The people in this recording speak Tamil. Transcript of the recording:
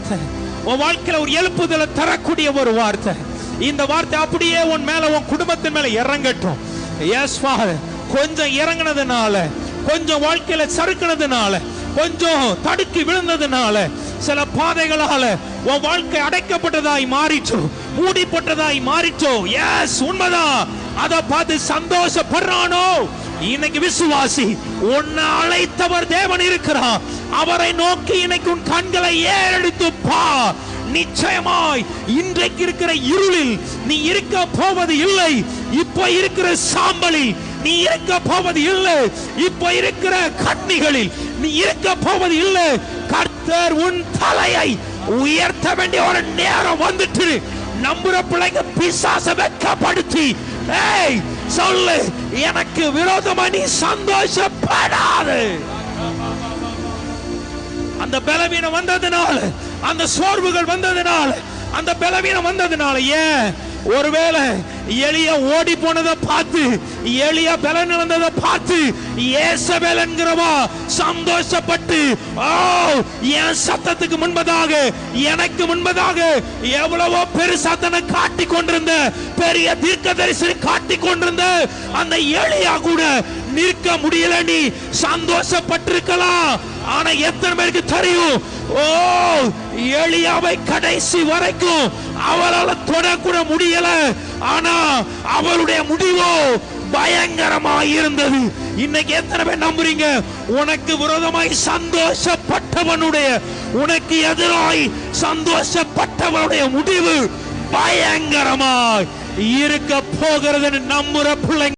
வார்த்தை, உன் வாழ்க்கையில ஒரு எழுப்புதலை தரக்கூடிய ஒரு வார்த்தை. இந்த வார்த்தை அப்படியே உன் மேல, உன் குடும்பத்தின் மேல இறங்கட்டும். எஸ் ஃபாதர், கொஞ்சம் இறங்கினதுனால, கொஞ்சம் வாழ்க்கையில சறுக்கினதுனால, கொஞ்சம் தடுக்கி விழுந்ததுனால, சில பாதைகளால உன் வாழ்க்கை அடைக்கப்பட்டதாய் மாறிச்சோ, மூடிப்பட்டதாய் மாறிச்சோ. எஸ், உண்மைதான். அதை பார்த்து சந்தோஷப்படுறானோ இன்னைக்கு விசுவாசி, உன்னை அழைத்தவர் தேவன் இருக்கிறார். அவரை நோக்கி இன்னைக்கு உன் கண்களை ஏறெடுத்து பார். நிச்சயமாய் இன்றைக்கு இருக்கிற இருளில் நீ இருக்க போவது இல்லை. இப்ப இருக்கிற சாம்பலில் நீ இருக்க போவது இல்லை. இப்ப இருக்கிற கண்ணிகளில் நீ இருக்க போவது இல்லை. கர்த்தர் உன் தலையை உயர்த்த வேண்டிய ஒரு நேரம் வந்துட்டு, நம்புற பிள்ளைங்க பிசாசை வெட்கப்படுத்தி சொல்லு, எனக்கு விரோதமா நீ சந்தோஷப்படாது. அந்த பலவீனம் வந்ததுனால, அந்த சோர்வுகள் வந்ததுனால, அந்த பலவீனம் வந்ததுனால, ஏன் ஒருவேளை எளிய ஓடி போனதை பார்த்து, எளிய பலன் இழந்ததை பார்த்து ஏசபேல் என்கிறவா சந்தோஷப்பட்டு, என் சத்தத்துக்கு முன்பதாக, எனக்கு முன்பதாக எவ்வளவோ பெருசாத்தனை காட்டி கொண்டிருந்த, பெரிய தீர்க்கதரிசனை காட்டி கொண்டிருந்த அந்த எளியா கூட நிற்க முடியல. நீ சந்தோஷப்பட்டிருக்கலாம். ஆனா எத்தனை பேருக்கு தெரியும், எலியாவை கடைசி வரைக்கும் அவளால் தொடக்கூட முடியல. ஆனா அவளுடைய முடிவோ பயங்கரமாய் இருந்தது. இன்னைக்கு எத்தனை பேர் நம்புறீங்க, உனக்கு விரோதமாய் சந்தோஷப்பட்டவனுடைய, உனக்கு எதிராய் சந்தோஷப்பட்டவனுடைய முடிவு பயங்கரமாய் இருக்க போகிறது நம்புற பிள்ளைங்க.